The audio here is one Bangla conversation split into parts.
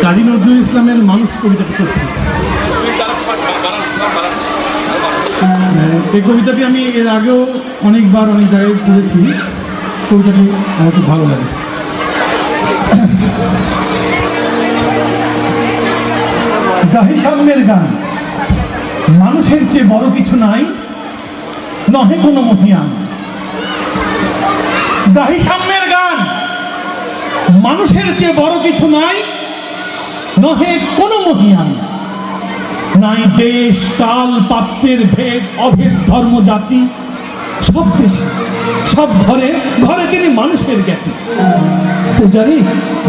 কাজী নজরুল ইসলামের মানুষ কবিতাটি করছি। এই কবিতাটি আমি এর আগেও অনেকবার অনেক জায়গায় পড়েছি। কবিতাটি আমার খুব ভালো লাগে। গাহি সাম্যের গান, মানুষের চেয়ে বড় কিছু নাই, নহে কোনো মহিয়ান। গাহি সাম্যের গান, মানুষের চেয়ে বড় কিছু নাই, নহে কোনো মহিয়ান। নাই দেশ কাল পাত্রের ভেদ অভেদ ধর্ম জাতি, সব দেশে সব ঘরে ঘরে তিনি মানুষের জ্ঞাতি। পূজারি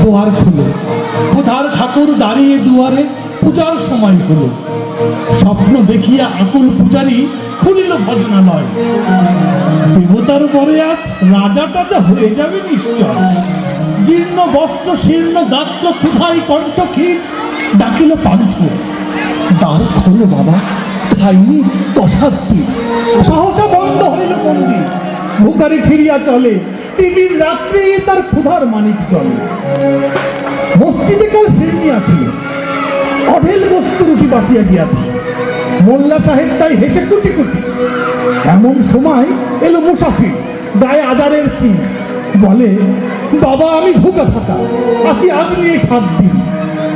দুয়ার খুলো, খোদার ঠাকুর দাঁড়িয়ে দুয়ারে, পূজার সময় হলো। স্বপ্ন দেখিয়া আকুল পূজারি খুলিল ভজনালয়। দেবতার পরে আজ রাজা টাজা হয়ে যাবে নিশ্চয়। জীর্ণ বস্ত্র শীর্ণ গাত্র ক্ষুধাই কণ্ঠক্ষীর, ডাকিল পান্থ দ্বার খোলো বাবা, খাইনি অসাধ্যি। সহসা বন্ধ হইল মন্দির, ভুকারি ফিরিয়া চলে। তিমির রাত্রে তার ক্ষুধার মানিক চলে। মসজিদে কাল শিরনি আছে, অঢেল বস্তু রুটি বাঁচিয়া গিয়াছে। মোল্লা সাহেব তাই হেসে কুটি কুটি। এমন সময় এলো মুসাফির, গায়ে আজারের চিন। বলে, বাবা আমি ভুকা থাকা আছি আজ নিয়ে 7 দিন।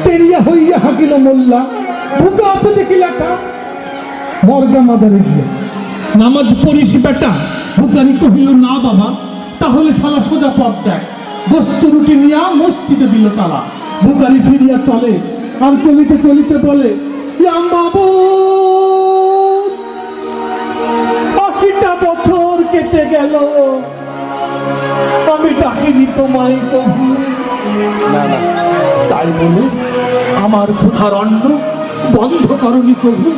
তেরিয়া হইয়া হাঁকিল মোল্লা, ভুকা আছে দেখিলাটা। মর্গা মাদারে গিয়ে নামাজ পড়িস বেটা। ভুকারি কহিল, না বাবা, তাহলে শালা সোজা পথ দেখ। বস্তু রুটি নিয়া মসজিদে দিল তালা। ভুকারি ফিরিয়া চলে, আর চলিতে চলিতে বলে, বাবু 80টা বছর কেটে গেল, আমি ডাকিনি তোমায় কবু। তাই বলে আমার ক্ষুধার অন্ন বন্ধ করনি প্রভু।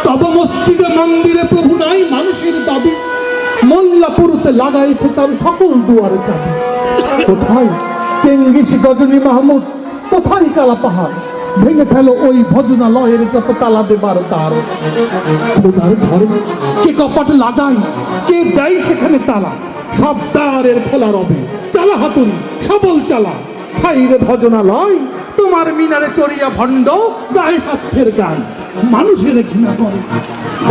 তব মসজিদে মন্দিরে প্রভু নাই মানুষের দাবি। মোল্লাপুরতে লাগাইছে তার সকল দুয়ারে চাবি। কোথায় চেঙ্গিস গজনী মাহমুদ, কোথায় কালা পাহাড়। ভেঙে ফেলো ওই ভজনালয়ের যত তালা দেবার দ্বার। খোদার ঘরে কে কপাট লাগায়, কে দেয় সেখানে তালা। সব দ্বারের খোলা রবে, চালা হাতুড়ি সবল চালা। খাইরে ভজনালয়, তোমার মিনারে চড়িয়া ভণ্ড গায়ে স্বার্থের গান। মানুষের ঘৃণা করে,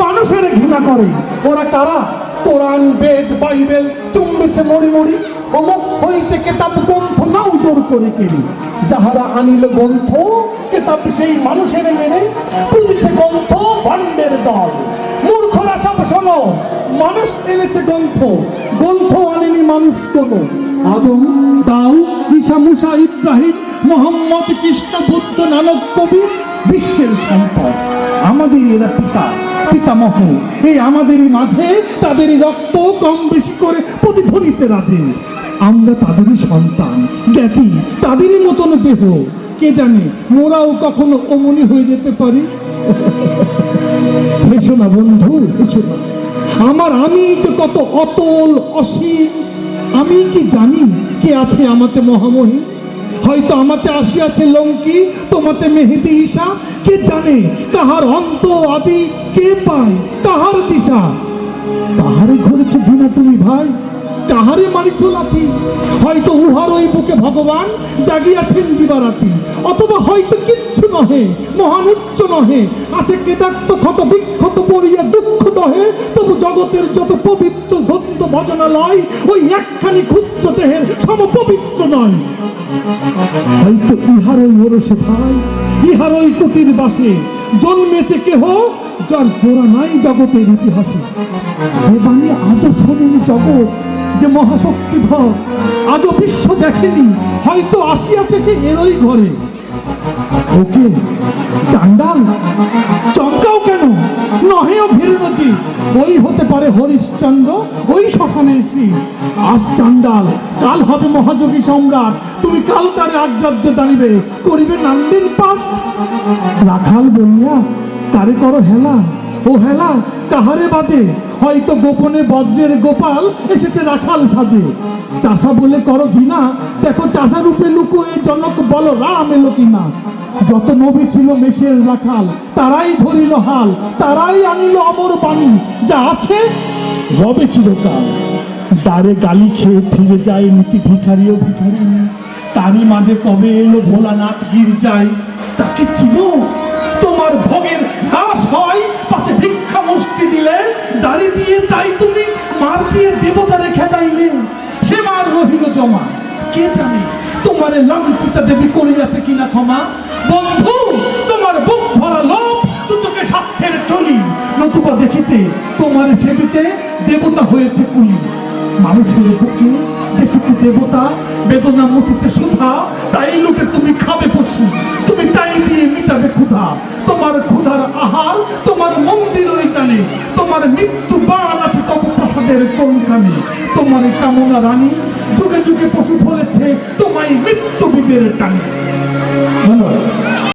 মানুষের ঘৃণা করে। ওরা কারা? কোরআন বেদ বাইবেল চুম্বেছে মরি মরি। অমুক হইতে কেতাব গ্রন্থ নাও জোর করে কেড়ে। যাহারা আনিল গ্রন্থ কেতাব সেই মানুষের মেরে। পুঁজিছে গ্রন্থ ভান্ডের দল, মূর্খরা সব শোনো। মানুষ এনেছে গ্রন্থ, গ্রন্থ আনেনি মানুষ কোনো। আদম দাউ ঈসা মুসা ইব্রাহিম মোহাম্মদ কৃষ্ণ বুদ্ধ নানক কবির বিশ্বের সম্পদ। আমাদের এরা পিতা পিতামহ, এই আমাদেরই মাঝে তাদেরই রক্ত কম বেশি করে প্রতিধ্বনিতে রাজে। আমরা তাদেরই সন্তান, জ্ঞাতি তাদেরই মতন দেহ। কে জানে মোরাও কখনো অমনি হয়ে যেতে পারি। হেসো না বন্ধু, হেসো না। আমার আমি যে কত অতল অসীম, আমি কি জানি কে আছে আমাতে মহামহিম। হয়তো আমাতে আসিয়াছে লঙ্কি, তোমাতে মেহেদি ঈশা। কে জানে কাহার অন্ত আদি, কে পায় কাহার দিশা। কাহারে ঘরেছ বিনা তুমি ভাই, কাহারে মারিছ লাথি। হয়তো উহার ওই বুকে ভগবান জাগিয়াছেন দিবারাতি। অথবা হয়তো কিচ্ছু নহে, মহান উচ্চ নহে। আছে কেদাক্ত ক্ষত বিক্ষত পড়িয়া দুঃখ দহে। তবু জগতের যত পবিত্র ধত্ত ভজনালয় ওই একখানি ক্ষুদ্র দেহের সম পবিত্র নয়। হয়তো ইহার ওই ওরসে ভাই, ইহার ওই কুটির বাসে জন্মেছে কেহ যার জোড়া নাই জগতের ইতিহাসে। যে বাণী আজও শোনেনি জগৎ, যে মহাশক্তিধর আজও বিশ্ব দেখেনি, হয়তো আসিয়াছে সে এরই ঘরে। ওকে চান্ডাল চমকাও কেন, নহেও ভীরনজি। ওই হতে পারে হরিশ্চন্দ্র, ওই শ্মশানের শ্রী। আজ চান্ডাল, কাল হবে মহাযোগী সম্রাট। তুমি কাল তার আগ্রাহ্য দাঁড়িবে, করিবে নান্দিন পাঠ। রাখাল বলিয়া তারে করো হেলা, ও হেলা কাহারে বাজে। হয়তো গোপনে বজ্রের গোপাল এসেছে রাখাল সাজে। চাষা বলে করো ঘৃণা, দেখো চাষা রূপে লুকোয় জনক বল রাম এলো কিনা। যত নবী ছিল মেষের রাখাল, তারাই ধরিল হাল, তারাই আনিল অমর বাণী। যা আছে রবে চিরকাল। দ্বারে গালি খেয়ে ফিরে যায় নীতি ভিখারি ও ভিখারিনী। তারই মাঝে কবে এলো ভোলানাথ গির্জায়, তাকে চিনো? তোমার ভোগের হ্রাস হয়, পাশে ভিক্ষা মুষ্টি দিলে দাড়ি দিয়ে তাই তুমি মার দিয়ে দেবতারে খেদাইলে, সে মার রহিল জমা। কে জানে তোমারে লাঞ্ছিতা দেবী করিয়াছে কিনা ক্ষমা। বন্ধু, তোমার বুক ভরা লোভ, দু চোখে সাক্ষের টলি, নতুবা দেখিতে তোমার সেবিতে দেবতা হয়েছে কুলি। মানুষের বুকে যেটুকু দেবতা, বেদনা মুঠিতে সুধা, তাই লুটে তুমি খাবে পশু, তুমি তাই দিয়ে মিটাবে ক্ষুধা। তোমার ক্ষুধার আহার তোমার মন্দির ওই জানে, তোমার মৃত্যু বাণ আছে তব প্রসাদের কোনখানে। তোমার কামনা রানী যুগে যুগে পশু ফলেছে তোমায় মৃত্যু বিবের টানে। ধন্যবাদ।